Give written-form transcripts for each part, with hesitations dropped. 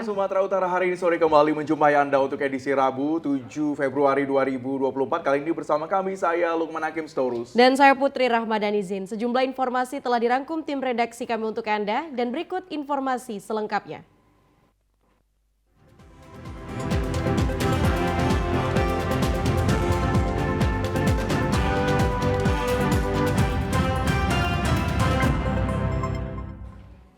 Sumatera Utara hari ini sore kembali menjumpai Anda untuk edisi Rabu 7 Februari 2024. Kali ini bersama kami, saya Lukman Hakim Storus. Dan saya Putri Rahmadanizin. Sejumlah informasi telah dirangkum tim redaksi kami untuk Anda dan berikut informasi selengkapnya.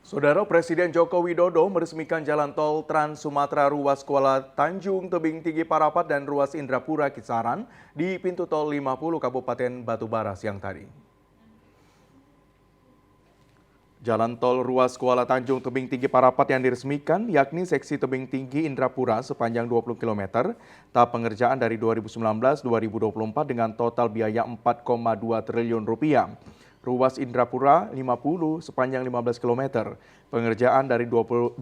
Saudara Presiden Joko Widodo meresmikan jalan tol Trans Sumatera ruas Kuala Tanjung Tebing Tinggi Parapat dan ruas Indrapura Kisaran di pintu tol 50 Kabupaten Batubara siang tadi. Jalan tol ruas Kuala Tanjung Tebing Tinggi Parapat yang diresmikan yakni seksi Tebing Tinggi Indrapura sepanjang 20 km, tahap pengerjaan dari 2019-2024 dengan total biaya 4,2 triliun rupiah. Ruas Indrapura 50 sepanjang 15 km, pengerjaan dari 2018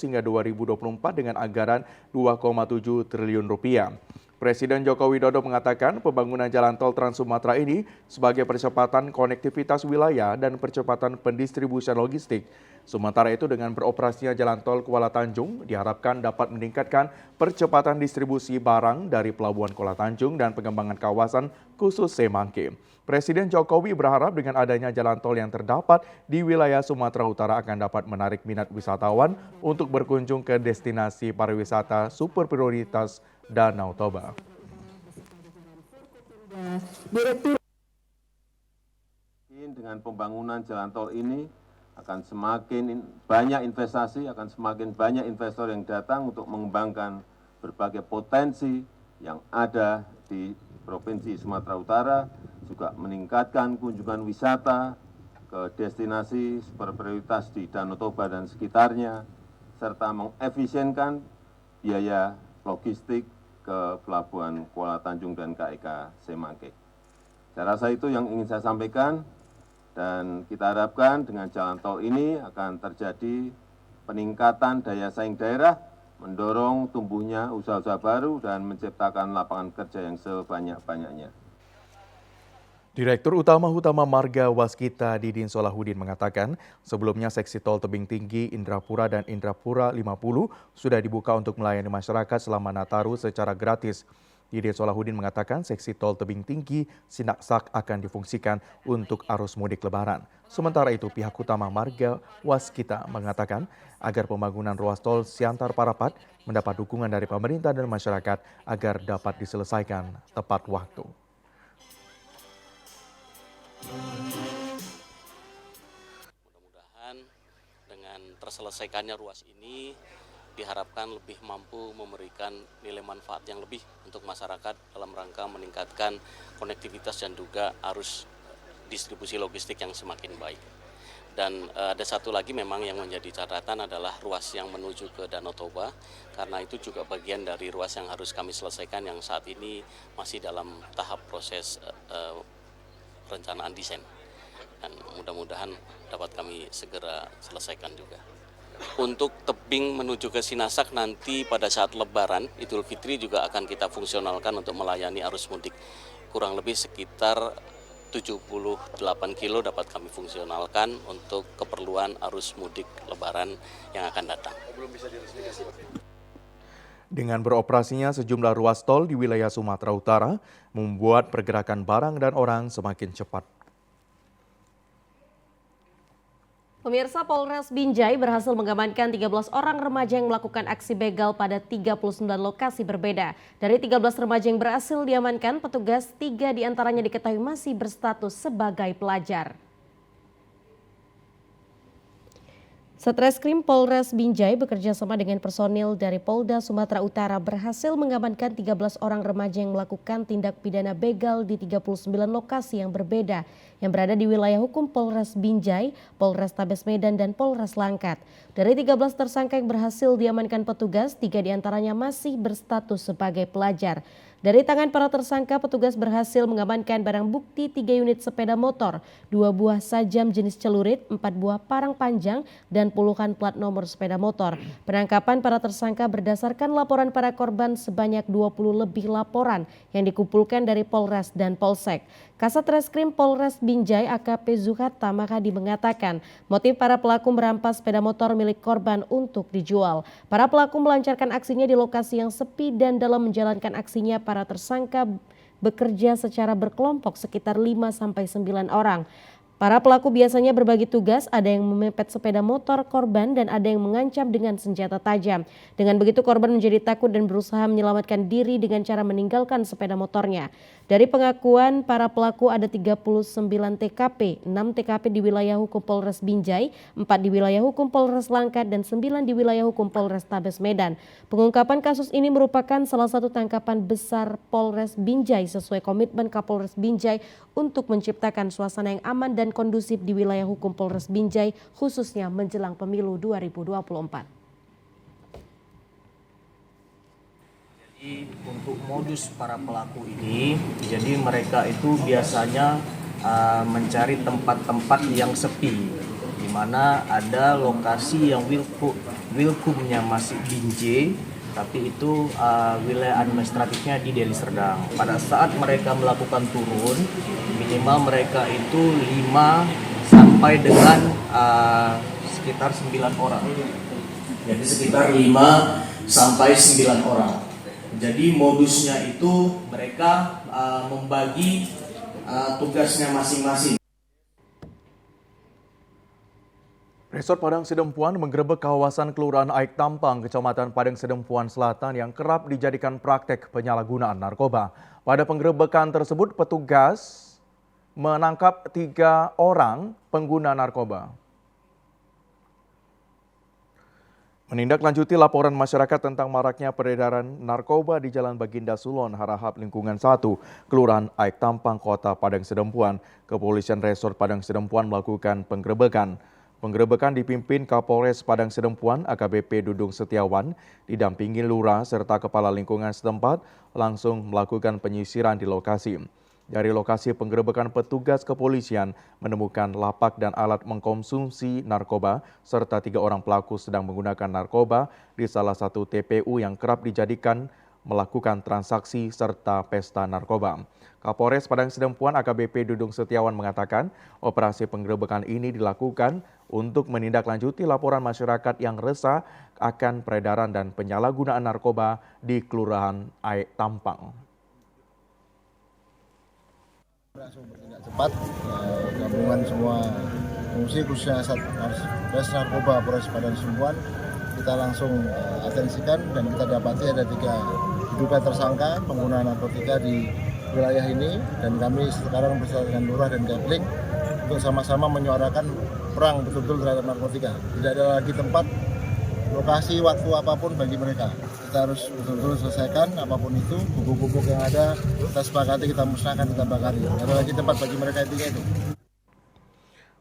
hingga 2024 dengan anggaran 2,7 triliun rupiah. Presiden Joko Widodo mengatakan pembangunan jalan tol Trans Sumatera ini sebagai percepatan konektivitas wilayah dan percepatan pendistribusian logistik. Sementara itu dengan beroperasinya jalan tol Kuala Tanjung diharapkan dapat meningkatkan percepatan distribusi barang dari Pelabuhan Kuala Tanjung dan pengembangan kawasan khusus Semangke. Presiden Jokowi berharap dengan adanya jalan tol yang terdapat di wilayah Sumatera Utara akan dapat menarik minat wisatawan untuk berkunjung ke destinasi pariwisata super prioritas Danau Toba. Dengan pembangunan jalan tol ini akan semakin banyak investasi, akan semakin banyak investor yang datang untuk mengembangkan berbagai potensi yang ada di Provinsi Sumatera Utara, juga meningkatkan kunjungan wisata ke destinasi super prioritas di Danau Toba dan sekitarnya, serta mengefisienkan biaya logistik ke Pelabuhan Kuala Tanjung dan KEK Semangke. Saya rasa itu yang ingin saya sampaikan, dan kita harapkan dengan jalan tol ini akan terjadi peningkatan daya saing daerah, mendorong tumbuhnya usaha-usaha baru dan menciptakan lapangan kerja yang sebanyak-banyaknya. Direktur Utama Marga Waskita Didin Solahuddin mengatakan sebelumnya seksi tol Tebing Tinggi Indrapura dan Indrapura 50 sudah dibuka untuk melayani masyarakat selama Nataru secara gratis. Didin Solahuddin mengatakan seksi tol Tebing Tinggi Sinaksak akan difungsikan untuk arus mudik lebaran. Sementara itu pihak utama Marga Waskita mengatakan agar pembangunan ruas tol Siantar Parapat mendapat dukungan dari pemerintah dan masyarakat agar dapat diselesaikan tepat waktu. Mudah-mudahan dengan terselesaikannya ruas ini diharapkan lebih mampu memberikan nilai manfaat yang lebih untuk masyarakat dalam rangka meningkatkan konektivitas dan juga arus distribusi logistik yang semakin baik. Dan ada satu lagi memang yang menjadi catatan adalah ruas yang menuju ke Danau Toba, karena itu juga bagian dari ruas yang harus kami selesaikan yang saat ini masih dalam tahap proses perencanaan desain, dan mudah-mudahan dapat kami segera selesaikan juga. Untuk tebing menuju ke Sinasak nanti pada saat Lebaran Idul Fitri juga akan kita fungsionalkan untuk melayani arus mudik. Kurang lebih sekitar 78 kilo dapat kami fungsionalkan untuk keperluan arus mudik Lebaran yang akan datang. Dengan beroperasinya sejumlah ruas tol di wilayah Sumatera Utara membuat pergerakan barang dan orang semakin cepat. Pemirsa, Polres Binjai berhasil mengamankan 13 orang remaja yang melakukan aksi begal pada 39 lokasi berbeda. Dari 13 remaja yang berhasil diamankan, petugas 3 diantaranya diketahui masih berstatus sebagai pelajar. Satreskrim Polres Binjai bekerja sama dengan personil dari Polda Sumatera Utara berhasil mengamankan 13 orang remaja yang melakukan tindak pidana begal di 39 lokasi yang berbeda yang berada di wilayah hukum Polres Binjai, Polrestabes Medan, dan Polres Langkat. Dari 13 tersangka yang berhasil diamankan petugas, 3 diantaranya masih berstatus sebagai pelajar. Dari tangan para tersangka, petugas berhasil mengamankan barang bukti 3 unit sepeda motor, 2 buah sajam jenis celurit, 4 buah parang panjang, dan puluhan plat nomor sepeda motor. Penangkapan para tersangka berdasarkan laporan para korban sebanyak 20 lebih laporan yang dikumpulkan dari Polres dan Polsek. Kasat Reskrim Polres Binjai AKP Zuhata Makadi mengatakan motif para pelaku merampas sepeda motor milik korban untuk dijual. Para pelaku melancarkan aksinya di lokasi yang sepi dan dalam menjalankan aksinya para tersangka bekerja secara berkelompok sekitar 5-9 orang. Para pelaku biasanya berbagi tugas, ada yang memepet sepeda motor korban dan ada yang mengancam dengan senjata tajam. Dengan begitu korban menjadi takut dan berusaha menyelamatkan diri dengan cara meninggalkan sepeda motornya. Dari pengakuan para pelaku ada 39 TKP, 6 TKP di wilayah hukum Polres Binjai, 4 di wilayah hukum Polres Langkat, dan 9 di wilayah hukum Polres Tabes Medan. Pengungkapan kasus ini merupakan salah satu tangkapan besar Polres Binjai sesuai komitmen Kapolres Binjai untuk menciptakan suasana yang aman dan kondusif di wilayah hukum Polres Binjai khususnya menjelang pemilu 2024. Jadi untuk modus para pelaku ini, jadi mereka itu biasanya mencari tempat-tempat yang sepi, di mana ada lokasi yang wilkumnya masih Binjai, tapi itu wilayah administratifnya di Deli Serdang. Pada saat mereka melakukan turun, minimal mereka itu 5 sampai dengan sekitar 9 orang. Jadi sekitar 5 sampai 9 orang. Jadi modusnya itu mereka membagi tugasnya masing-masing. Resort Padang Sidempuan menggerebek kawasan Kelurahan Aik Tampang, Kecamatan Padang Sidempuan Selatan yang kerap dijadikan praktek penyalahgunaan narkoba. Pada penggerebekan tersebut, petugas menangkap 3 orang pengguna narkoba. Menindaklanjuti laporan masyarakat tentang maraknya peredaran narkoba di Jalan Baginda Sulon, Harahap Lingkungan 1, Kelurahan Aik Tampang, Kota Padang Sidempuan, Kepolisian Resort Padang Sidempuan melakukan penggerebekan. Penggerebekan dipimpin Kapolres Padang Sidempuan AKBP Dudung Setiawan, didampingi Lurah serta Kepala Lingkungan setempat langsung melakukan penyisiran di lokasi. Dari lokasi penggerebekan, petugas kepolisian menemukan lapak dan alat mengkonsumsi narkoba serta 3 orang pelaku sedang menggunakan narkoba di salah satu TPU yang kerap dijadikan melakukan transaksi serta pesta narkoba. Kapolres Padang Sidempuan AKBP Dudung Setiawan mengatakan operasi penggerebekan ini dilakukan untuk menindaklanjuti laporan masyarakat yang resah akan peredaran dan penyalahgunaan narkoba di Kelurahan Aik Tampang. Langsung bertindak cepat, gabungan semua fungsi khususnya Satres Narkoba Polres Padang Sidempuan kita langsung atensikan dan kita dapati ada 3 diduga tersangka pengguna narkotika di wilayah ini, dan kami sekarang bersama dengan Lurah dan Kepling untuk sama-sama menyuarakan perang betul-betul terhadap narkotika. Tidak ada lagi tempat, lokasi, waktu apapun bagi mereka. Kita harus betul-betul selesaikan apapun itu, bubuk-bubuk yang ada kita sepakati, kita musnahkan, kita bakari. Tidak ada lagi tempat bagi mereka itu.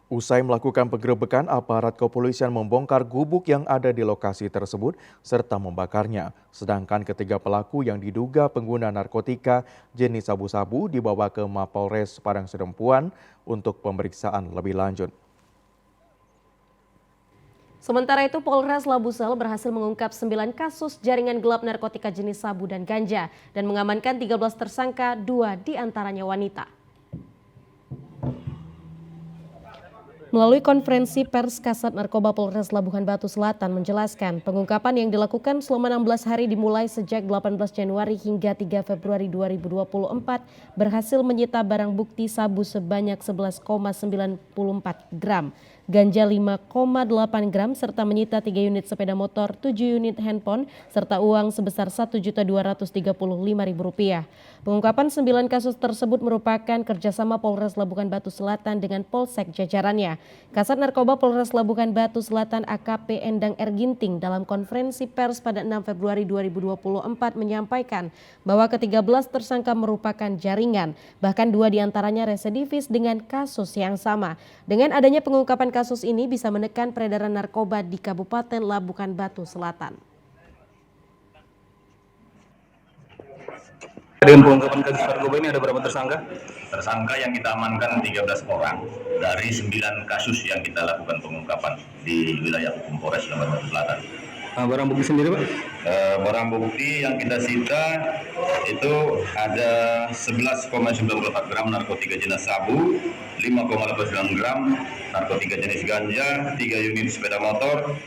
Usai melakukan penggerebekan, aparat kepolisian membongkar gubuk yang ada di lokasi tersebut serta membakarnya. Sedangkan ketiga pelaku yang diduga pengguna narkotika jenis sabu-sabu dibawa ke Mapolres Padang Sidempuan untuk pemeriksaan lebih lanjut. Sementara itu, Polres Labusel berhasil mengungkap 9 kasus jaringan gelap narkotika jenis sabu dan ganja dan mengamankan 13 tersangka, 2 diantaranya wanita. Melalui konferensi pers, Kasat Narkoba Polres Labuhan Batu Selatan menjelaskan pengungkapan yang dilakukan selama 16 hari dimulai sejak 18 Januari hingga 3 Februari 2024 berhasil menyita barang bukti sabu sebanyak 11,94 gram, ganja 5,8 gram serta menyita 3 unit sepeda motor, 7 unit handphone serta uang sebesar Rp1.235.000. Pengungkapan 9 kasus tersebut merupakan kerjasama Polres Labuhan Batu Selatan dengan Polsek jajarannya. Kasat Narkoba Polres Labuhan Batu Selatan AKP Endang R. Ginting dalam konferensi pers pada 6 Februari 2024 menyampaikan bahwa ke-13 tersangka merupakan jaringan, bahkan 2 diantaranya residivis dengan kasus yang sama. Dengan adanya pengungkapan kasus ini bisa menekan peredaran narkoba di Kabupaten Labuhan Batu Selatan. Dengan pengungkapan kasus narkoba ini ada berapa tersangka? Tersangka yang kita amankan 13 orang dari 9 kasus yang kita lakukan pengungkapan di wilayah hukum Polres Lampung Selatan. Barang bukti sendiri, Pak? Barang bukti yang kita sita itu ada 11,94 gram narkotika jenis sabu, 5,89 gram narkotika jenis ganja, 3 unit sepeda motor,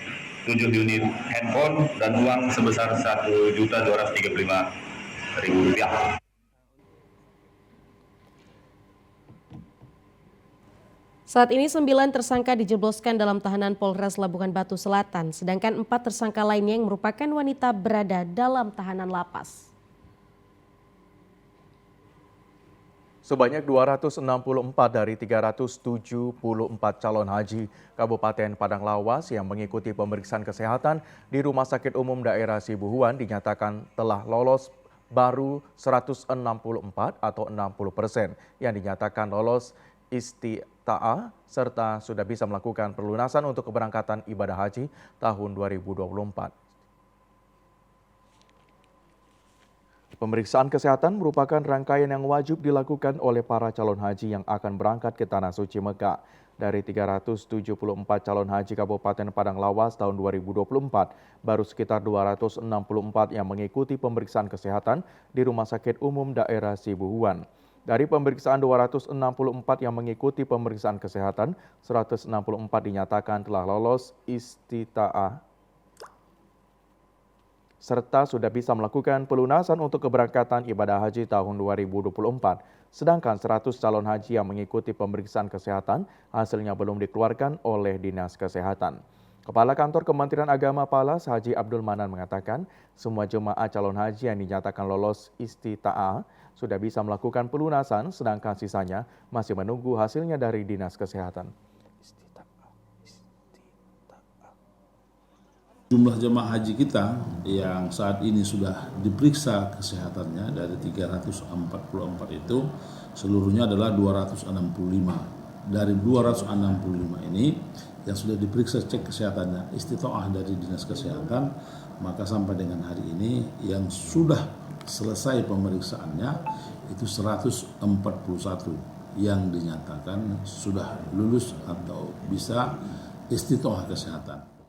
7 unit handphone, dan uang sebesar Rp1.235.000. Saat ini 9 tersangka dijebloskan dalam tahanan Polres Labuhan Batu Selatan, sedangkan 4 tersangka lainnya yang merupakan wanita berada dalam tahanan lapas. Sebanyak 264 dari 374 calon haji Kabupaten Padang Lawas yang mengikuti pemeriksaan kesehatan di Rumah Sakit Umum Daerah Sibuhuan dinyatakan telah lolos baru 164 atau 60% yang dinyatakan lolos istita'ah serta sudah bisa melakukan perlunasan untuk keberangkatan ibadah haji tahun 2024. Pemeriksaan kesehatan merupakan rangkaian yang wajib dilakukan oleh para calon haji yang akan berangkat ke Tanah Suci Mekah. Dari 374 calon haji Kabupaten Padang Lawas tahun 2024, baru sekitar 264 yang mengikuti pemeriksaan kesehatan di Rumah Sakit Umum Daerah Sibuhuan. Dari pemeriksaan 264 yang mengikuti pemeriksaan kesehatan, 164 dinyatakan telah lolos istita'ah serta sudah bisa melakukan pelunasan untuk keberangkatan ibadah haji tahun 2024. Sedangkan 100 calon haji yang mengikuti pemeriksaan kesehatan hasilnya belum dikeluarkan oleh Dinas Kesehatan. Kepala Kantor Kementerian Agama Palas, Haji Abdul Manan mengatakan semua jemaah calon haji yang dinyatakan lolos istita'ah sudah bisa melakukan pelunasan, sedangkan sisanya masih menunggu hasilnya dari Dinas Kesehatan. Jumlah jemaah haji kita yang saat ini sudah diperiksa kesehatannya dari 344 itu seluruhnya adalah 265. Dari 265 ini yang sudah diperiksa cek kesehatannya istita'ah dari Dinas Kesehatan, maka sampai dengan hari ini yang sudah selesai pemeriksaannya itu 141 yang dinyatakan sudah lulus atau bisa istita'ah kesehatan.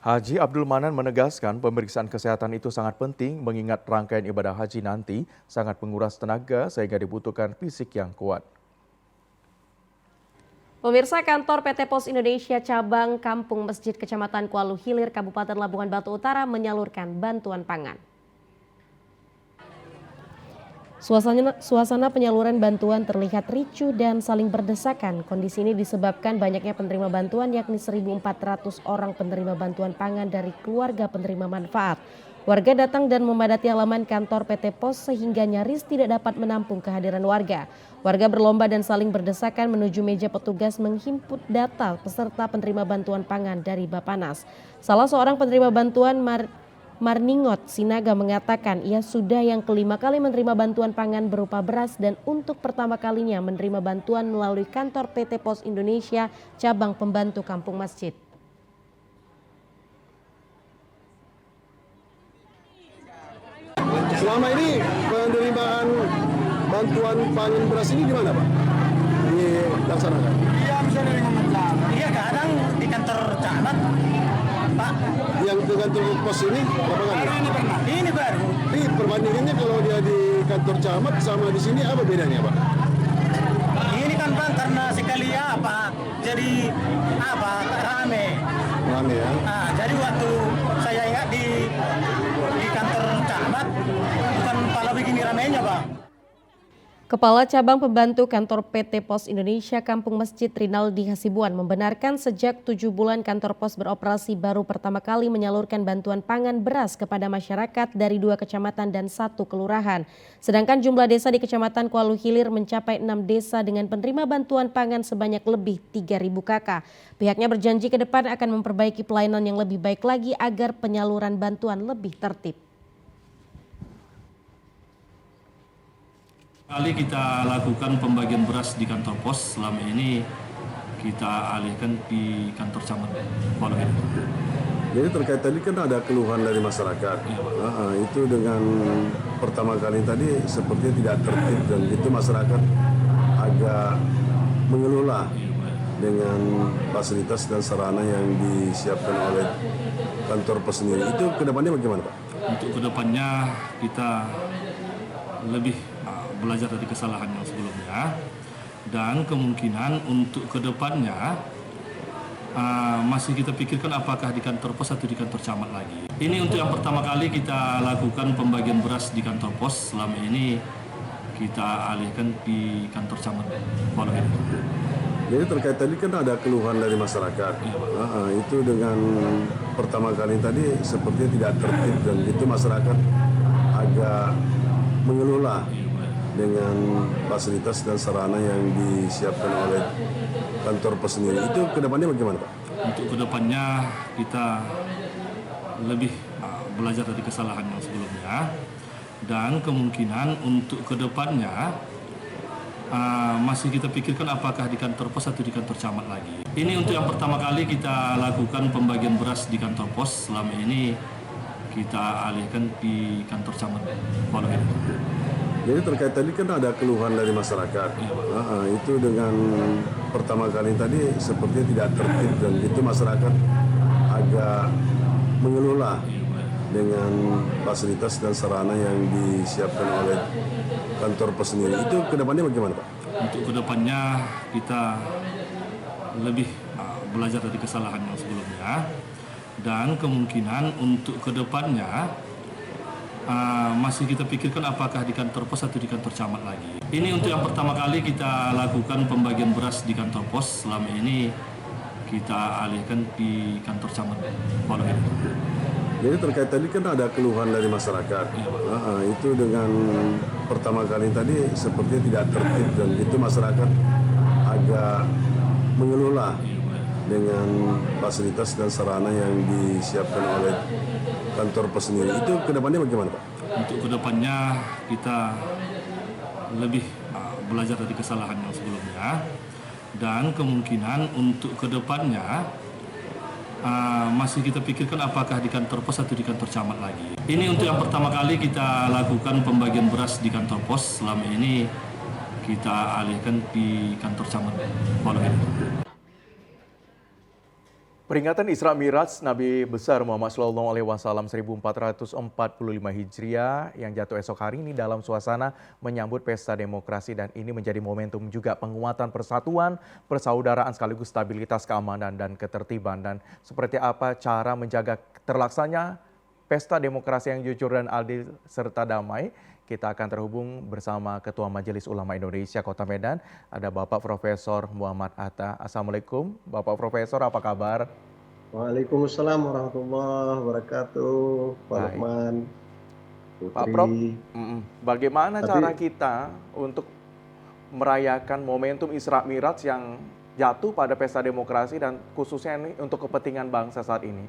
Haji Abdul Manan menegaskan pemeriksaan kesehatan itu sangat penting mengingat rangkaian ibadah haji nanti sangat menguras tenaga sehingga dibutuhkan fisik yang kuat. Pemirsa, kantor PT Pos Indonesia cabang Kampung Masjid Kecamatan Kuala Hilir, Kabupaten Labuhan Batu Utara menyalurkan bantuan pangan. Suasana penyaluran bantuan terlihat ricuh dan saling berdesakan. Kondisi ini disebabkan banyaknya penerima bantuan yakni 1.400 orang penerima bantuan pangan dari keluarga penerima manfaat. Warga datang dan memadati halaman kantor PT Pos sehingga nyaris tidak dapat menampung kehadiran warga. Warga berlomba dan saling berdesakan menuju meja petugas menghimput data peserta penerima bantuan pangan dari Bapanas. Salah seorang penerima bantuan Marningot Sinaga mengatakan ia sudah yang kelima kali menerima bantuan pangan berupa beras dan untuk pertama kalinya menerima bantuan melalui kantor PT Pos Indonesia cabang pembantu Kampung Masjid. Selama ini penerimaan bantuan pangan beras ini gimana Pak? Dilaksanakan? Iya, bisa dari Iya, kadang di kantor camat, Pak. Yang di kantor pos ini berapa kali? Ini pernah. Ini baru. Ini perbandingannya kalau dia di kantor camat sama di sini apa bedanya Pak? Ini kan Bang karena sekali jadi rame. Rame ya? Nah, jadi waktu saya ingat di kantor camat bukan pala begini ramenya Bang. Kepala Cabang Pembantu Kantor PT Pos Indonesia Kampung Masjid Rinaldi Hasibuan membenarkan sejak 7 bulan kantor pos beroperasi baru pertama kali menyalurkan bantuan pangan beras kepada masyarakat dari 2 kecamatan dan 1 kelurahan. Sedangkan jumlah desa di Kecamatan Kuala Hilir mencapai 6 desa dengan penerima bantuan pangan sebanyak lebih 3.000 kakak. Pihaknya berjanji ke depan akan memperbaiki pelayanan yang lebih baik lagi agar penyaluran bantuan lebih tertib. Kali kita lakukan pembagian beras di kantor pos, selama ini kita alihkan di kantor camat Kuala Hilir. Jadi terkait tadi kan ada keluhan dari masyarakat. Itu dengan pertama kali tadi sepertinya tidak tertib dan itu masyarakat agak mengelola dengan fasilitas dan sarana yang disiapkan oleh kantor pos sendiri. Itu kedepannya bagaimana, Pak? Untuk kedepannya kita lebih belajar dari kesalahan yang sebelumnya, dan kemungkinan untuk kedepannya masih kita pikirkan apakah di kantor pos atau di kantor camat lagi. Ini untuk yang pertama kali kita lakukan pembagian beras di kantor pos. Selama ini kita alihkan di kantor camat. Jadi terkait tadi kan ada keluhan dari masyarakat. Itu dengan pertama kali tadi sepertinya tidak tertib dan itu masyarakat agak mengelola dengan fasilitas dan sarana yang disiapkan oleh kantor pos sendiri. Itu kedepannya bagaimana, Pak? Untuk kedepannya kita lebih belajar dari kesalahan yang sebelumnya, dan kemungkinan untuk kedepannya masih kita pikirkan apakah di kantor pos atau di kantor camat lagi. Ini untuk yang pertama kali kita lakukan pembagian beras di kantor pos. Selama ini kita alihkan di kantor camat. Jadi terkait tadi kan ada keluhan dari masyarakat. Itu dengan pertama kali tadi sepertinya tidak tertib dan itu masyarakat agak mengelola dengan fasilitas dan sarana yang disiapkan oleh kantor pos sendiri. Itu kedepannya bagaimana, Pak? Untuk kedepannya kita lebih belajar dari kesalahan yang sebelumnya, dan kemungkinan untuk kedepannya masih kita pikirkan apakah di kantor pos atau di kantor camat lagi. Ini untuk yang pertama kali kita lakukan pembagian beras di kantor pos. Selama ini kita alihkan di kantor camat. Jadi terkait tadi kan ada keluhan dari masyarakat. Itu dengan pertama kali tadi sepertinya tidak tertib dan itu masyarakat agak mengelola dengan fasilitas dan sarana yang disiapkan oleh kantor pos sendiri. Itu kedepannya bagaimana, Pak? Untuk kedepannya kita lebih belajar dari kesalahan yang sebelumnya, dan kemungkinan untuk kedepannya masih kita pikirkan apakah di kantor pos atau di kantor camat lagi. Ini untuk yang pertama kali kita lakukan pembagian beras di kantor pos. Selama ini kita alihkan di kantor camat. Peringatan Isra Miraj Nabi besar Muhammad SAW 1445 Hijriah yang jatuh esok hari ini dalam suasana menyambut pesta demokrasi, dan ini menjadi momentum juga penguatan persatuan, persaudaraan sekaligus stabilitas keamanan dan ketertiban. Dan seperti apa cara menjaga terlaksananya pesta demokrasi yang jujur dan adil serta damai? Kita akan terhubung bersama Ketua Majelis Ulama Indonesia Kota Medan, ada Bapak Profesor Muhammad Atta. Assalamualaikum, Bapak Profesor, apa kabar? Waalaikumsalam warahmatullahi wabarakatuh, Pak Lukman, Putri. Pak Prof, bagaimana cara kita untuk merayakan momentum Isra Miraj yang jatuh pada pesta demokrasi dan khususnya ini untuk kepentingan bangsa saat ini?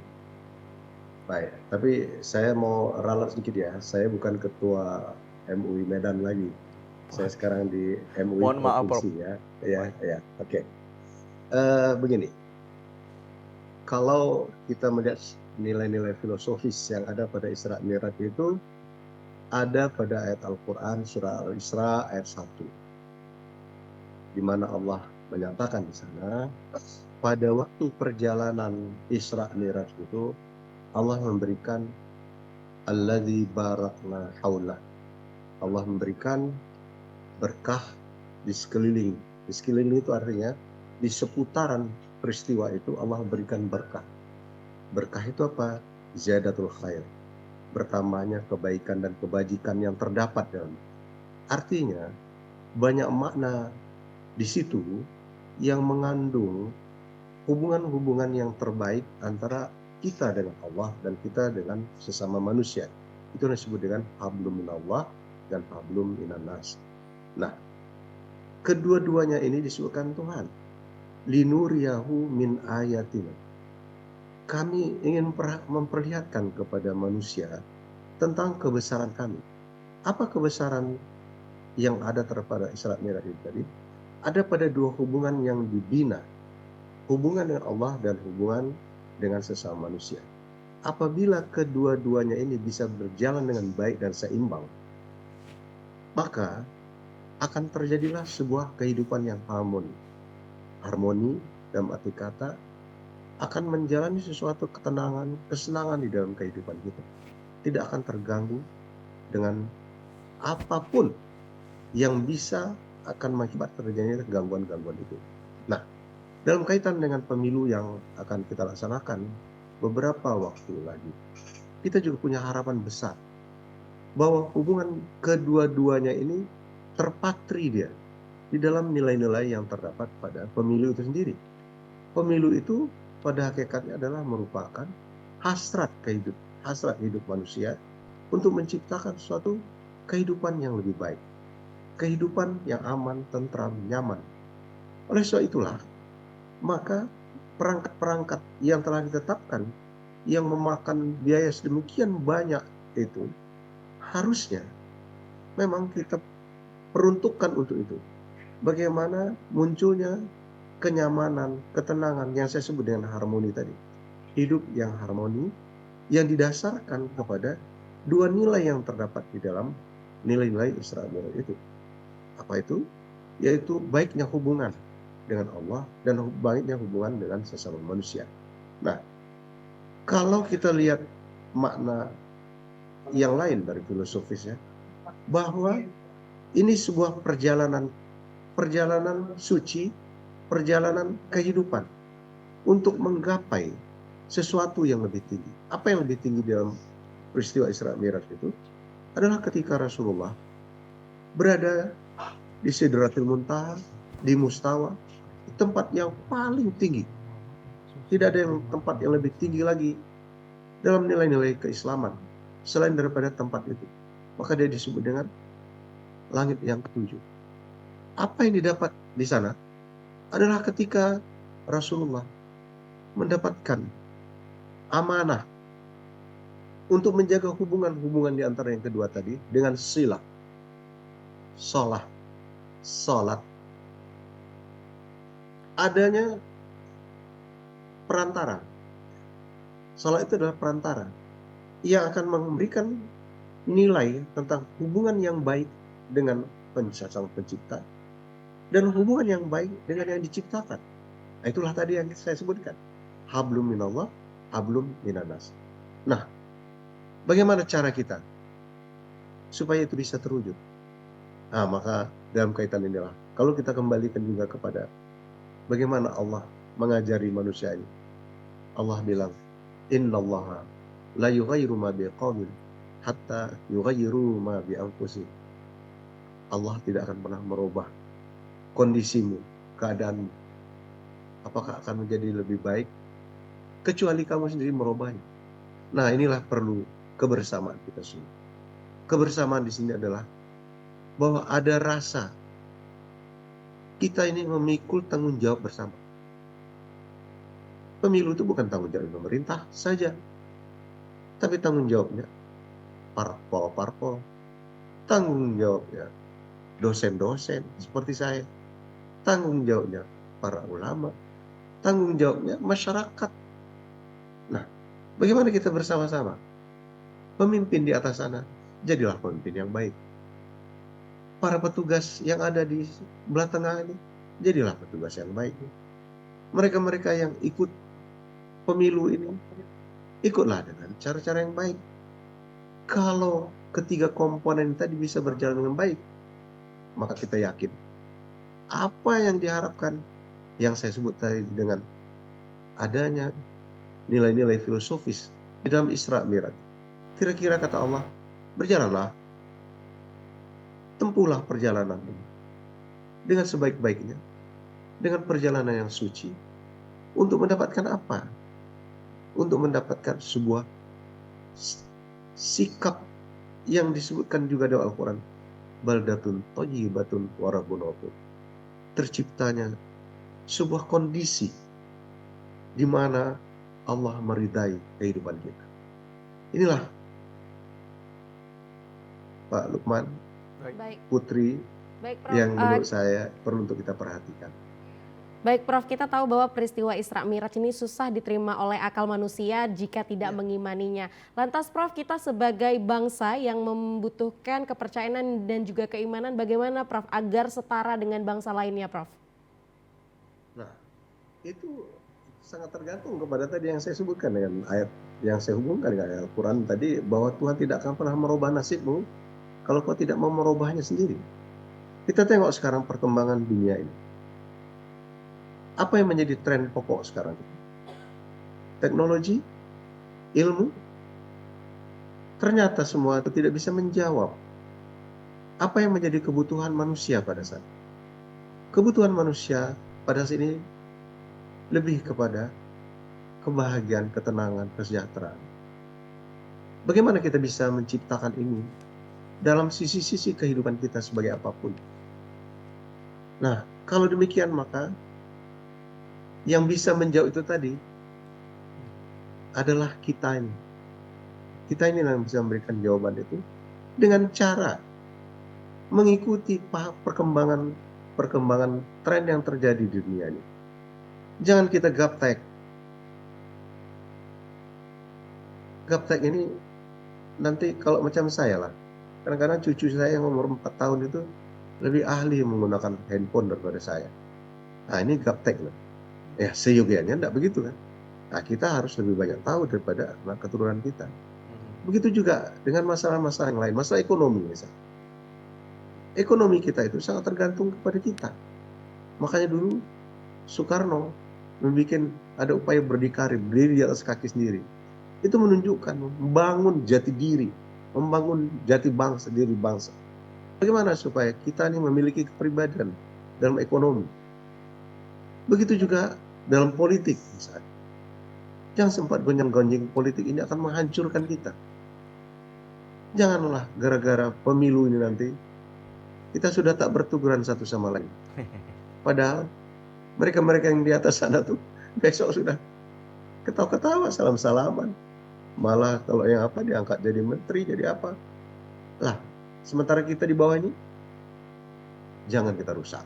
Baik, tapi saya mau ralat sedikit ya, saya bukan ketua MUI Medan lagi. Saya sekarang di MUI Mohon maaf, Prof. ya. Ya, oke. Begini, kalau kita melihat nilai-nilai filosofis yang ada pada Isra Miraj itu ada pada ayat Al-Quran surah Al-Isra ayat 1, di mana Allah menyatakan di sana pada waktu perjalanan Isra Miraj itu Allah memberikan alladzi barakna haulah. Allah memberikan berkah di sekeliling. Di sekeliling itu artinya di seputaran peristiwa itu Allah berikan berkah. Berkah itu apa? Ziyadatul khair. Bertambahnya kebaikan dan kebajikan yang terdapat dalam. Artinya banyak makna di situ yang mengandung hubungan-hubungan yang terbaik antara kita dengan Allah dan kita dengan sesama manusia. Itu yang disebut dengan hablum minallah dan hablum minannas. Nah, kedua-duanya ini disebutkan Tuhan. Linuriyahu min ayatina. Kami ingin memperlihatkan kepada manusia tentang kebesaran kami. Apa kebesaran yang ada pada Isra Miraj itu tadi? Ada pada dua hubungan yang dibina. Hubungan dengan Allah dan hubungan dengan sesama manusia. apabila kedua-duanya ini bisa berjalan dengan baik dan seimbang, maka akan terjadilah sebuah kehidupan yang harmoni. Harmoni dalam arti kata akan menjalani sesuatu ketenangan, kesenangan di dalam kehidupan kita. Tidak akan terganggu dengan apapun yang bisa akan mengakibatkan terjadinya gangguan-gangguan itu. Nah, dalam kaitan dengan pemilu yang akan kita laksanakan beberapa waktu lagi, kita juga punya harapan besar bahwa hubungan kedua-duanya ini terpatri dia di dalam nilai-nilai yang terdapat pada pemilu itu sendiri. Pemilu itu pada hakikatnya adalah merupakan hasrat hidup manusia untuk menciptakan suatu kehidupan yang lebih baik, kehidupan yang aman, tentram, nyaman. Oleh sebab itulah, maka perangkat-perangkat yang telah ditetapkan yang memakan biaya sedemikian banyak itu harusnya memang kita peruntukkan untuk itu. Bagaimana munculnya kenyamanan, ketenangan yang saya sebut dengan harmoni tadi. Hidup yang harmoni yang didasarkan kepada dua nilai yang terdapat di dalam nilai-nilai Isra Mi'raj itu. Apa itu? Yaitu baiknya hubungan dengan Allah dan baiknya hubungan dengan sesama manusia. Nah, kalau kita lihat makna yang lain dari filosofisnya, bahwa ini sebuah perjalanan suci, perjalanan kehidupan untuk menggapai sesuatu yang lebih tinggi. Apa yang lebih tinggi dalam peristiwa Isra Mi'raj itu adalah ketika Rasulullah berada di Sidratil Muntaha, di Mustawa, tempat yang paling tinggi. Tidak ada tempat yang lebih tinggi lagi dalam nilai-nilai keislaman selain daripada tempat itu. Maka dia disebut dengan langit yang ketujuh. Apa yang didapat di sana adalah ketika Rasulullah mendapatkan amanah untuk menjaga hubungan di antara yang kedua tadi dengan silah, sholat. Adanya perantara. Sholat itu adalah perantara yang akan memberikan nilai tentang hubungan yang baik dengan sang pencipta dan hubungan yang baik dengan yang diciptakan. Nah, itulah tadi yang saya sebutkan. Hablum minallah, hablum minanas. Nah, bagaimana cara kita supaya itu bisa terwujud? Nah, maka dalam kaitan inilah, kalau kita kembalikan juga kepada bagaimana Allah mengajari manusia ini. Allah bilang, innallaha la yughayyiru ma biqaumin hatta yughayyiru ma bi anfusihim. Allah tidak akan pernah merubah kondisimu, keadaanmu. Apakah akan menjadi lebih baik kecuali kamu sendiri merubahnya. Nah, inilah perlu kebersamaan kita semua. Kebersamaan di sini adalah bahwa ada rasa kita ini memikul tanggung jawab bersama. Pemilu itu bukan tanggung jawab pemerintah saja, tapi tanggung jawabnya parpol, tanggung jawabnya dosen-dosen seperti saya, tanggung jawabnya para ulama, tanggung jawabnya masyarakat. Nah, bagaimana kita bersama-sama? Pemimpin di atas sana, jadilah pemimpin yang baik. Para petugas yang ada di belah tengah ini, jadilah petugas yang baik. Mereka-mereka yang ikut pemilu ini, ikutlah dengan cara-cara yang baik. Kalau ketiga komponen tadi bisa berjalan dengan baik, maka kita yakin apa yang diharapkan, yang saya sebut tadi dengan adanya nilai-nilai filosofis di dalam Isra Mi'raj. Kira-kira kata Allah, berjalanlah, tempuhlah perjalanan ini dengan sebaik-baiknya, dengan perjalanan yang suci, untuk mendapatkan apa? Untuk mendapatkan sebuah sikap yang disebutkan juga dalam Al-Quran, baldatun thayyibatun wa rabbun ghafur. Terciptanya sebuah kondisi di mana Allah meridai kehidupan kita. Inilah Pak Lukman, Baik. Putri, Baik, Prof. yang menurut saya perlu untuk kita perhatikan. Baik Prof, kita tahu bahwa peristiwa Isra Mi'raj ini susah diterima oleh akal manusia jika tidak mengimaninya. Lantas Prof, kita sebagai bangsa yang membutuhkan kepercayaan dan juga keimanan, bagaimana Prof agar setara dengan bangsa lainnya Prof? Nah, itu sangat tergantung kepada tadi yang saya sebutkan dengan ayat yang saya hubungkan dengan ayat Al-Quran tadi, bahwa Tuhan tidak akan pernah merubah nasibmu kalau kau tidak mau merubahnya sendiri. Kita tengok sekarang perkembangan dunia ini. Apa yang menjadi tren pokok sekarang? Teknologi, ilmu, ternyata semua itu tidak bisa menjawab apa yang menjadi kebutuhan manusia pada saat ini. Kebutuhan manusia pada saat ini lebih kepada kebahagiaan, ketenangan, kesejahteraan. Bagaimana kita bisa menciptakan ini dalam sisi-sisi kehidupan kita sebagai apapun? Nah, kalau demikian maka yang bisa menjawab itu tadi adalah kita ini. Kita ini yang bisa memberikan jawaban itu dengan cara mengikuti perkembangan tren yang terjadi di dunia ini. Jangan kita gaptek. Gaptek ini nanti kalau macam saya lah. Kadang-kadang cucu saya yang umur 4 tahun itu lebih ahli menggunakan handphone daripada saya. Nah, ini gaptek lah. Ya, seyogianya enggak begitu kan. Nah, kita harus lebih banyak tahu daripada anak keturunan kita. Begitu juga dengan masalah-masalah yang lain, masalah ekonomi misalnya. Ekonomi kita itu sangat tergantung kepada kita. Makanya dulu Soekarno membuat ada upaya berdikari, berdiri di atas kaki sendiri. Itu menunjukkan membangun jati diri, membangun jati bangsa, diri bangsa. Bagaimana supaya kita ini memiliki kepribadian dalam ekonomi. Begitu juga dalam politik misalnya. Yang sempat gonjang-gonjing politik ini akan menghancurkan kita. Janganlah gara-gara pemilu ini nanti kita sudah tak bertuguran satu sama lain. Padahal mereka-mereka yang di atas sana tuh besok sudah ketawa-ketawa, salam-salaman. Malah kalau yang apa diangkat jadi menteri, jadi apa. Lah, sementara kita di bawah ini, jangan kita rusak.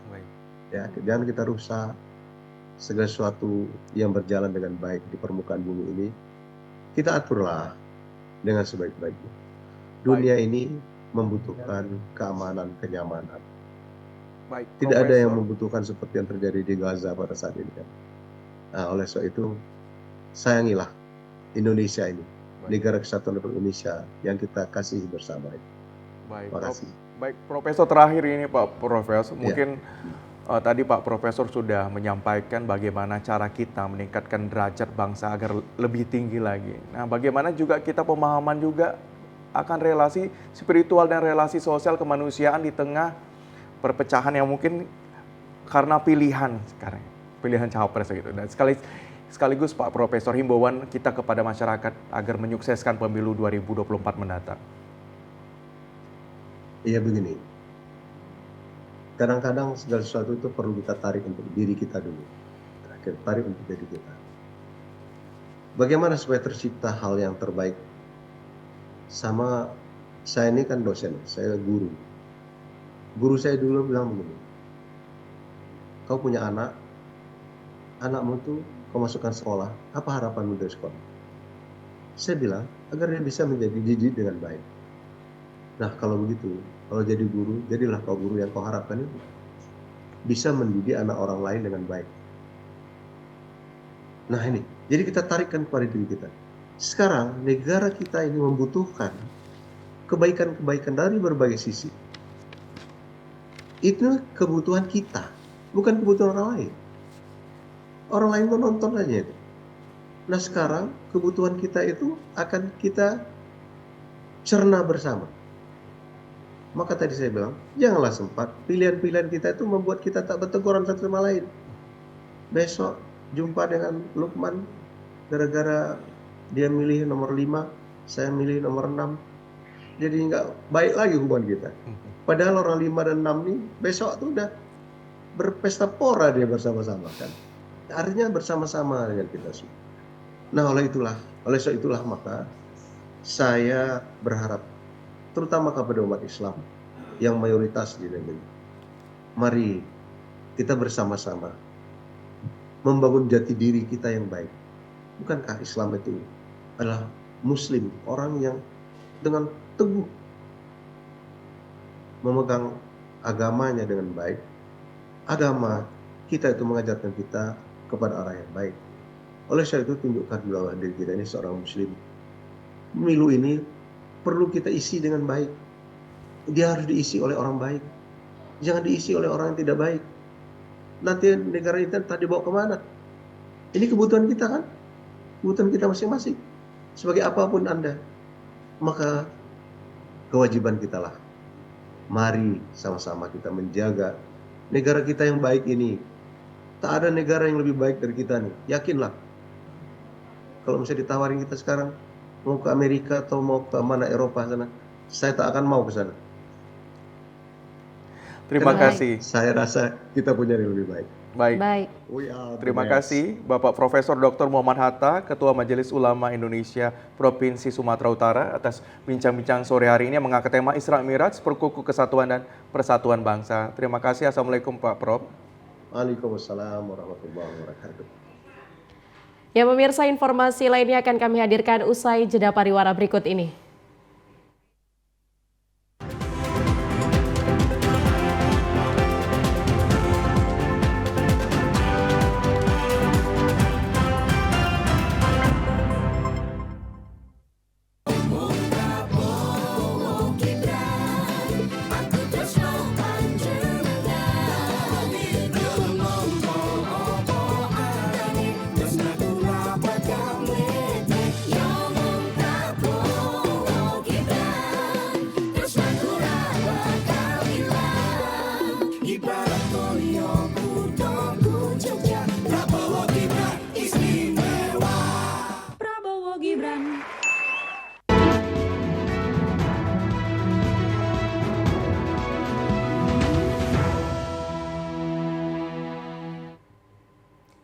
Ya, jangan kita rusak segala sesuatu yang berjalan dengan baik di permukaan bumi ini. Kita aturlah dengan sebaik-baiknya. Dunia ini membutuhkan keamanan, kenyamanan. Tidak ada yang membutuhkan seperti yang terjadi di Gaza pada saat ini kan. Nah, oleh sebab itu sayangilah Indonesia ini, negara kesatuan Republik Indonesia yang kita kasih bersama ini. Terima kasih. Baik, Profesor, terakhir ini Pak Profesor, mungkin tadi Pak Profesor sudah menyampaikan bagaimana cara kita meningkatkan derajat bangsa agar lebih tinggi lagi. Nah, bagaimana juga kita pemahaman juga akan relasi spiritual dan relasi sosial kemanusiaan di tengah perpecahan yang mungkin karena pilihan sekarang, pilihan cawapres gitu. Dan sekaligus Pak Profesor, himbauan kita kepada masyarakat agar menyukseskan pemilu 2024 mendatang. Iya begini. Kadang-kadang segala sesuatu itu perlu kita tarik untuk diri kita dulu. Kita tarik untuk diri kita. Bagaimana supaya tercipta hal yang terbaik? Sama saya ini kan dosen, saya guru. Guru saya dulu bilang begini, kau punya anak, anakmu tuh kau masukkan sekolah, apa harapanmu dari sekolah? Saya bilang, agar dia bisa menjadi didik dengan baik. Nah, kalau begitu, kalau jadi guru, jadilah kau guru yang kau harapkan itu. Bisa mendidik anak orang lain dengan baik. Nah ini, jadi kita tarikkan kepada diri kita. Sekarang, negara kita ini membutuhkan kebaikan-kebaikan dari berbagai sisi. Itu kebutuhan kita, bukan kebutuhan orang lain. Orang lain menonton aja itu. Nah sekarang, kebutuhan kita itu akan kita cerna bersama. Maka tadi saya bilang, janganlah sempat pilihan-pilihan kita itu membuat kita tak berteguran satu sama lain. Besok jumpa dengan Lukman, gara-gara dia milih nomor 5, saya milih nomor 6. Jadi nggak baik lagi hubungan kita. Padahal orang 5 dan 6 ini besok tuh udah berpesta pora dia bersama-sama kan. Artinya bersama-sama dengan kita semua. Nah oleh sebab itulah maka saya berharap terutama kepada umat Islam yang mayoritas di negeri. Mari kita bersama-sama membangun jati diri kita yang baik. Bukankah Islam itu adalah Muslim, orang yang dengan teguh memegang agamanya dengan baik. Agama kita itu mengajarkan kita kepada arah yang baik. Oleh sebab itu tunjukkan bahwa diri kita ini seorang Muslim. Pemilu ini perlu kita isi dengan baik. Dia harus diisi oleh orang baik. Jangan diisi oleh orang yang tidak baik. Nanti negara kita tadi bawa kemana? Ini kebutuhan kita kan? Kebutuhan kita masing-masing. Sebagai apapun Anda, maka kewajiban kita lah. Mari sama-sama kita menjaga negara kita yang baik ini. Tak ada negara yang lebih baik dari kita nih. Yakinlah. Kalau misalnya ditawarin kita sekarang, mau ke Amerika atau mau ke mana Eropa sana, saya tak akan mau ke sana. Terima kasih. Saya rasa kita punya yang lebih baik. Baik. Terima kasih Bapak Profesor Dr. Muhammad Hatta, Ketua Majelis Ulama Indonesia Provinsi Sumatera Utara atas bincang-bincang sore hari ini yang mengangkat tema Isra Miraj, Perkukuh Kesatuan dan Persatuan Bangsa. Terima kasih. Assalamualaikum Pak Prof. Waalaikumsalam warahmatullahi wabarakatuh. Ya pemirsa, informasi lainnya akan kami hadirkan usai jeda pariwara berikut ini.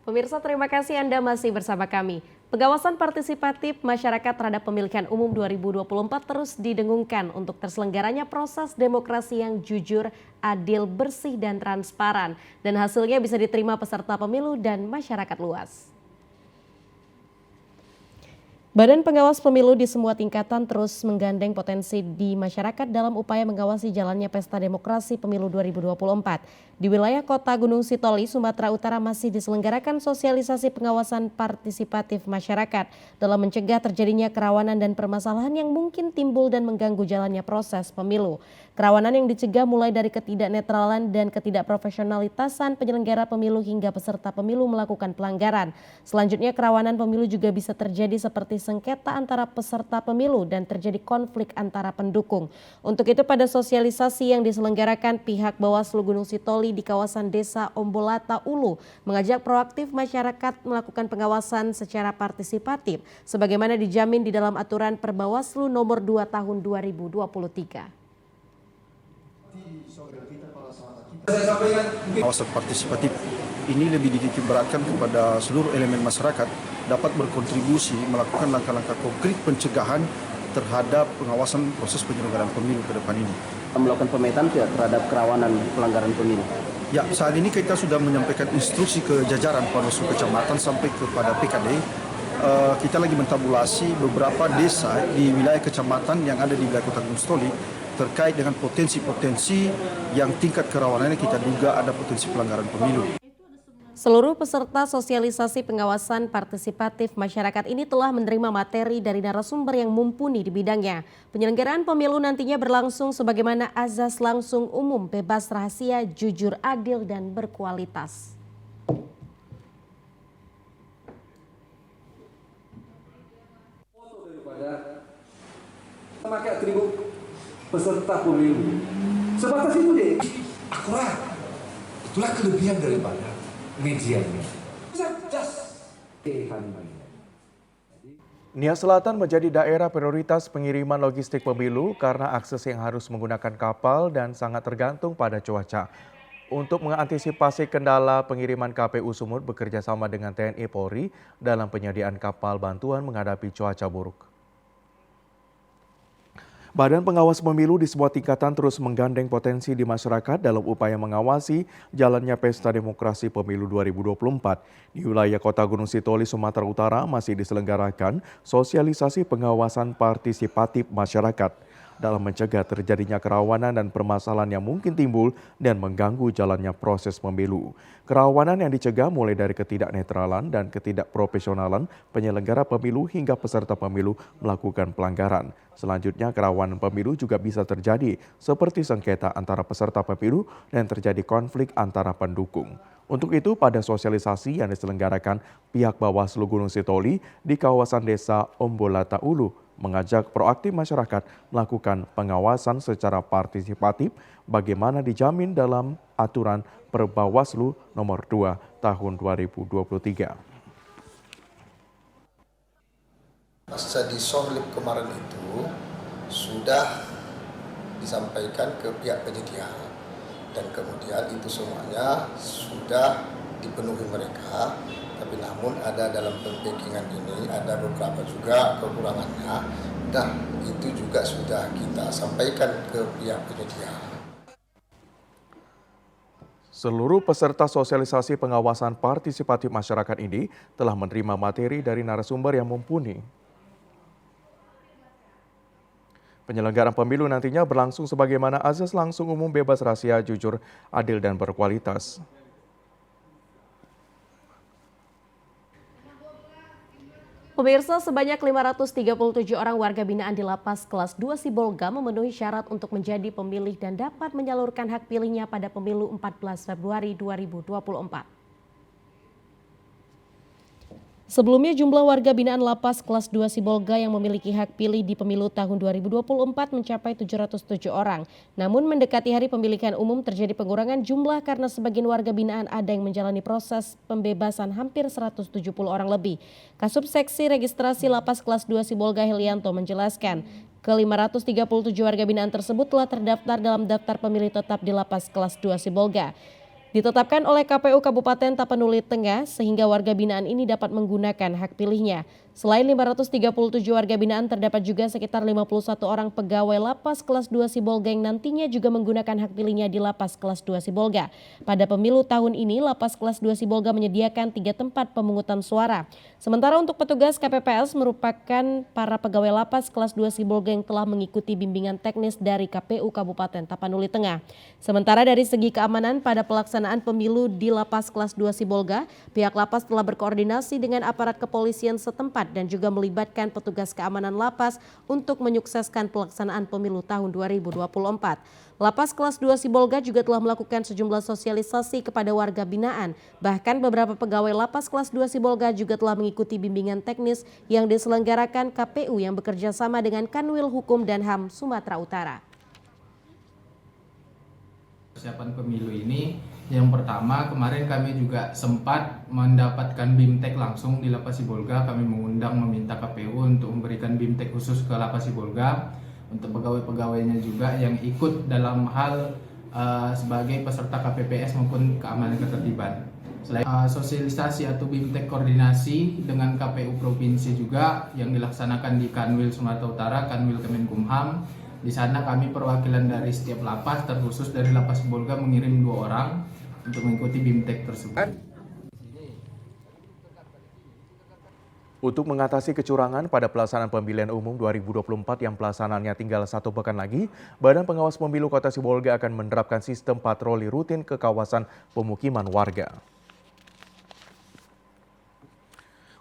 Pemirsa, terima kasih Anda masih bersama kami. Pengawasan partisipatif masyarakat terhadap pemilihan umum 2024 terus didengungkan untuk terselenggaranya proses demokrasi yang jujur, adil, bersih, dan transparan. Dan hasilnya bisa diterima peserta pemilu dan masyarakat luas. Badan Pengawas Pemilu di semua tingkatan terus menggandeng potensi di masyarakat dalam upaya mengawasi jalannya pesta demokrasi pemilu 2024. Di wilayah kota Gunung Sitoli, Sumatera Utara masih diselenggarakan sosialisasi pengawasan partisipatif masyarakat dalam mencegah terjadinya kerawanan dan permasalahan yang mungkin timbul dan mengganggu jalannya proses pemilu. Kerawanan yang dicegah mulai dari ketidaknetralan dan ketidakprofesionalitasan penyelenggara pemilu hingga peserta pemilu melakukan pelanggaran. Selanjutnya kerawanan pemilu juga bisa terjadi seperti sengketa antara peserta pemilu dan terjadi konflik antara pendukung. Untuk itu pada sosialisasi yang diselenggarakan pihak Bawaslu Gunung Sitoli di kawasan Desa Ombolata Ulu mengajak proaktif masyarakat melakukan pengawasan secara partisipatif sebagaimana dijamin di dalam aturan Perbawaslu nomor 2 tahun 2023. Pengawasan partisipatif ini lebih dititik beratkan kepada seluruh elemen masyarakat dapat berkontribusi melakukan langkah-langkah konkret pencegahan terhadap pengawasan proses penyelenggaraan pemilu ke depan ini. Melakukan pemetaan terhadap kerawanan pelanggaran pemilu. Ya, saat ini kita sudah menyampaikan instruksi ke jajaran Panwaslu Kecamatan sampai kepada PKD. Kita lagi mentabulasi beberapa desa di wilayah kecamatan yang ada di wilayah Kota Gunung Sitoli terkait dengan potensi-potensi yang tingkat kerawanannya kita duga ada potensi pelanggaran pemilu. Seluruh peserta sosialisasi pengawasan partisipatif masyarakat ini telah menerima materi dari narasumber yang mumpuni di bidangnya. Penyelenggaraan pemilu nantinya berlangsung sebagaimana azas langsung umum, bebas rahasia, jujur, adil, dan berkualitas. Memakai atribut peserta pemilu sebatas itu deh, akurat. Itulah kelebihan daripada media ini. Nia Selatan menjadi daerah prioritas pengiriman logistik pemilu karena akses yang harus menggunakan kapal dan sangat tergantung pada cuaca. Untuk mengantisipasi kendala pengiriman, KPU Sumut bekerja sama dengan TNI Polri dalam penyediaan kapal bantuan menghadapi cuaca buruk. Badan Pengawas Pemilu di semua tingkatan terus menggandeng potensi di masyarakat dalam upaya mengawasi jalannya pesta demokrasi pemilu 2024. Di wilayah Kota Gunung Sitoli, Sumatera Utara masih diselenggarakan sosialisasi pengawasan partisipatif masyarakat dalam mencegah terjadinya kerawanan dan permasalahan yang mungkin timbul dan mengganggu jalannya proses pemilu. Kerawanan yang dicegah mulai dari ketidaknetralan dan ketidakprofesionalan penyelenggara pemilu hingga peserta pemilu melakukan pelanggaran. Selanjutnya, kerawanan pemilu juga bisa terjadi seperti sengketa antara peserta pemilu dan terjadi konflik antara pendukung. Untuk itu, pada sosialisasi yang diselenggarakan pihak Bawaslu Gunung Sitoli di kawasan desa Ombolata Ulu, mengajak proaktif masyarakat melakukan pengawasan secara partisipatif bagaimana dijamin dalam aturan Perbawaslu nomor 2 tahun 2023. Pasca di Sorlip kemarin itu sudah disampaikan ke pihak penyedia dan kemudian itu semuanya sudah dipenuhi mereka. Tapi namun ada dalam pembakingan ini ada beberapa juga kekurangannya dan itu juga sudah kita sampaikan ke pihak penyedia. Seluruh peserta sosialisasi pengawasan partisipatif masyarakat ini telah menerima materi dari narasumber yang mumpuni. Penyelenggaraan pemilu nantinya berlangsung sebagaimana azas langsung umum bebas rahasia, jujur, adil, dan berkualitas. Pemirsa, sebanyak 537 orang warga binaan di Lapas Kelas 2 Sibolga memenuhi syarat untuk menjadi pemilih dan dapat menyalurkan hak pilihnya pada pemilu 14 Februari 2024. Sebelumnya, jumlah warga binaan Lapas Kelas 2 Sibolga yang memiliki hak pilih di pemilu tahun 2024 mencapai 707 orang. Namun mendekati hari pemilihan umum terjadi pengurangan jumlah karena sebagian warga binaan ada yang menjalani proses pembebasan hampir 170 orang lebih. Kasub Seksi Registrasi Lapas Kelas 2 Sibolga Helianto menjelaskan, ke-537 warga binaan tersebut telah terdaftar dalam daftar pemilih tetap di Lapas Kelas 2 Sibolga. Ditetapkan oleh KPU Kabupaten Tapanuli Tengah sehingga warga binaan ini dapat menggunakan hak pilihnya. Selain 537 warga binaan, terdapat juga sekitar 51 orang pegawai Lapas Kelas 2 Sibolga yang nantinya juga menggunakan hak pilihnya di Lapas Kelas 2 Sibolga. Pada pemilu tahun ini, Lapas Kelas 2 Sibolga menyediakan 3 tempat pemungutan suara. Sementara untuk petugas KPPS merupakan para pegawai Lapas Kelas 2 Sibolga yang telah mengikuti bimbingan teknis dari KPU Kabupaten Tapanuli Tengah. Sementara dari segi keamanan pada pelaksanaan pemilu di Lapas Kelas 2 Sibolga, pihak Lapas telah berkoordinasi dengan aparat kepolisian setempat dan juga melibatkan petugas keamanan Lapas untuk menyukseskan pelaksanaan pemilu tahun 2024. Lapas Kelas 2 Sibolga juga telah melakukan sejumlah sosialisasi kepada warga binaan. Bahkan beberapa pegawai Lapas Kelas 2 Sibolga juga telah mengikuti bimbingan teknis yang diselenggarakan KPU yang bekerja sama dengan Kanwil Hukum dan HAM Sumatera Utara. Persiapan pemilu ini, yang pertama kemarin kami juga sempat mendapatkan BIMTEK langsung di Lapas Sibolga. Kami mengundang meminta KPU untuk memberikan BIMTEK khusus ke Lapas Sibolga untuk pegawai-pegawainya juga yang ikut dalam hal sebagai peserta KPPS maupun keamanan ketertiban. Selain sosialisasi atau BIMTEK koordinasi dengan KPU Provinsi juga yang dilaksanakan di Kanwil Sumatera Utara, Kanwil Kemenkumham. Di sana kami perwakilan dari setiap lapas, terkhusus dari Lapas Sibolga mengirim 2 orang untuk mengikuti BIMTEK tersebut. Untuk mengatasi kecurangan pada pelaksanaan pemilihan umum 2024 yang pelaksanaannya tinggal 1 pekan lagi, Badan Pengawas Pemilu Kota Sibolga akan menerapkan sistem patroli rutin ke kawasan pemukiman warga.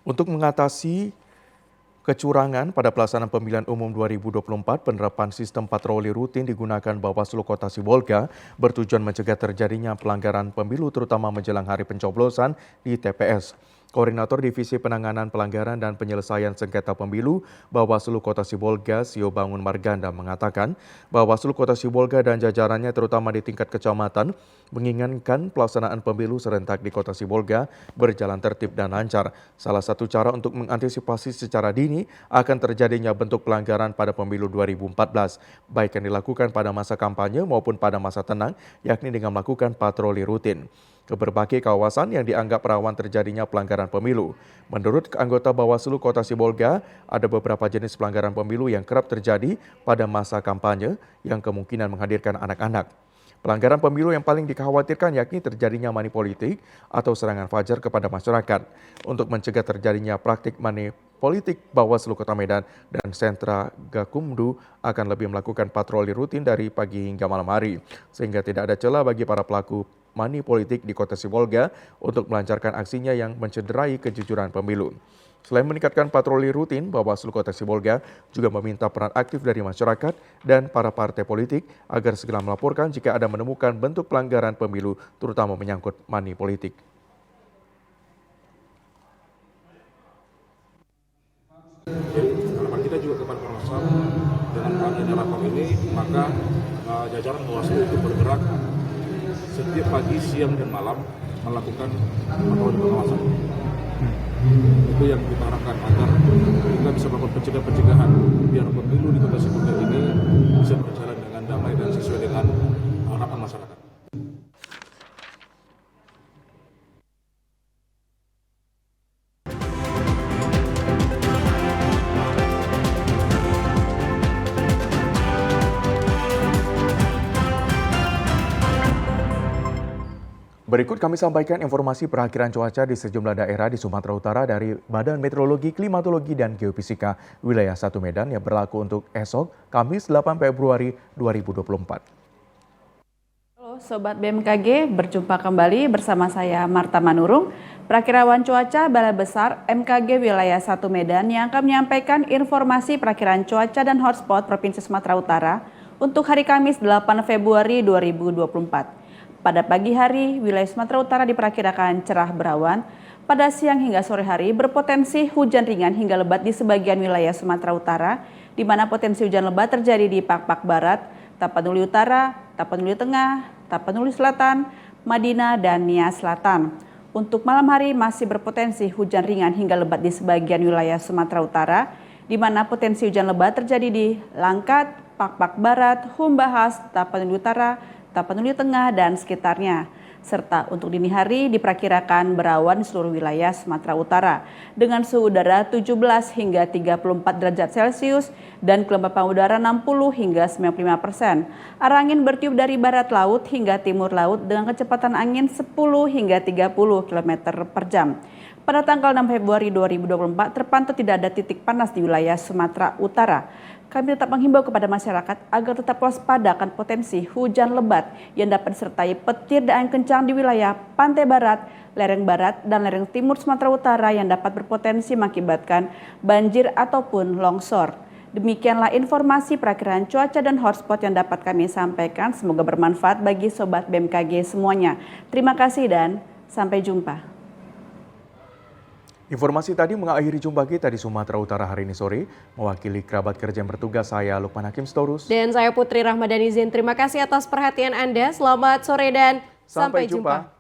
Untuk mengatasi kecurangan pada pelaksanaan pemilihan umum 2024, penerapan sistem patroli rutin digunakan Bawaslu Kota Sibolga bertujuan mencegah terjadinya pelanggaran pemilu terutama menjelang hari pencoblosan di TPS. Koordinator Divisi Penanganan Pelanggaran dan Penyelesaian Sengketa Pemilu Bawaslu Kota Sibolga, Sio Bangun Marganda mengatakan, Bawaslu Kota Sibolga dan jajarannya terutama di tingkat kecamatan menginginkan pelaksanaan pemilu serentak di Kota Sibolga berjalan tertib dan lancar. Salah satu cara untuk mengantisipasi secara dini akan terjadinya bentuk pelanggaran pada pemilu 2014, baik yang dilakukan pada masa kampanye maupun pada masa tenang, yakni dengan melakukan patroli rutin. ke berbagai kawasan yang dianggap rawan terjadinya pelanggaran pemilu. Menurut anggota Bawaslu Kota Sibolga, ada beberapa jenis pelanggaran pemilu yang kerap terjadi pada masa kampanye yang kemungkinan menghadirkan anak-anak. Pelanggaran pemilu yang paling dikhawatirkan yakni terjadinya money politik atau serangan fajar kepada masyarakat. Untuk mencegah terjadinya praktik money politik, Bawaslu Kota Medan dan Sentra Gakumdu akan lebih melakukan patroli rutin dari pagi hingga malam hari, sehingga tidak ada celah bagi para pelaku money politik di Kota Sibolga untuk melancarkan aksinya yang mencederai kejujuran pemilu. Selain meningkatkan patroli rutin, Bawaslu Kota Sibolga juga meminta peran aktif dari masyarakat dan para partai politik agar segera melaporkan jika ada menemukan bentuk pelanggaran pemilu, terutama menyangkut money politik. Harapan kita juga kepada Komnas HAM dengan adanya rapat ini, maka jajaran Bawaslu itu bergerak setiap pagi, siang, dan malam melakukan patroli pengawasan. Itu yang kita harapkan agar kita bisa melakukan pencegahan biar pemilu di Kota Sibolga ini bisa berjalan dengan damai dan sesuai dengan harapan masyarakat. Berikut kami sampaikan informasi perakhiran cuaca di sejumlah daerah di Sumatera Utara dari Badan Meteorologi, Klimatologi, dan Geofisika Wilayah 1 Medan yang berlaku untuk esok, Kamis 8 Februari 2024. Halo Sobat BMKG, berjumpa kembali bersama saya Marta Manurung, perakiraan cuaca Balai Besar MKG Wilayah 1 Medan yang akan menyampaikan informasi perakiraan cuaca dan hotspot Provinsi Sumatera Utara untuk hari Kamis 8 Februari 2024. Pada pagi hari, wilayah Sumatera Utara diperkirakan cerah berawan. Pada siang hingga sore hari berpotensi hujan ringan hingga lebat di sebagian wilayah Sumatera Utara, di mana potensi hujan lebat terjadi di Pakpak Barat, Tapanuli Utara, Tapanuli Tengah, Tapanuli Selatan, Madinah, dan Nias Selatan. Untuk malam hari masih berpotensi hujan ringan hingga lebat di sebagian wilayah Sumatera Utara, di mana potensi hujan lebat terjadi di Langkat, Pakpak Barat, Humbahas, Tapanuli Utara, Tapanuli Tengah, dan sekitarnya. Serta untuk dini hari diperkirakan berawan di seluruh wilayah Sumatera Utara dengan suhu udara 17 hingga 34 derajat Celcius dan kelembapan udara 60 hingga 95%. Arah angin bertiup dari barat laut hingga timur laut dengan kecepatan angin 10 hingga 30 km per jam. Pada tanggal 6 Februari 2024 terpantau tidak ada titik panas di wilayah Sumatera Utara. Kami tetap menghimbau kepada masyarakat agar tetap waspada akan potensi hujan lebat yang dapat disertai petir dan angin kencang di wilayah pantai barat, lereng barat, dan lereng timur Sumatera Utara yang dapat berpotensi mengakibatkan banjir ataupun longsor. Demikianlah informasi perakiraan cuaca dan hotspot yang dapat kami sampaikan. Semoga bermanfaat bagi Sobat BMKG semuanya. Terima kasih dan sampai jumpa. Informasi tadi mengakhiri jumpa kita di Sumatera Utara hari ini sore. Mewakili kerabat kerja yang bertugas, saya Lukman Hakim Storus. Dan saya Putri Rahmadani Zain. Terima kasih atas perhatian Anda. Selamat sore dan sampai jumpa.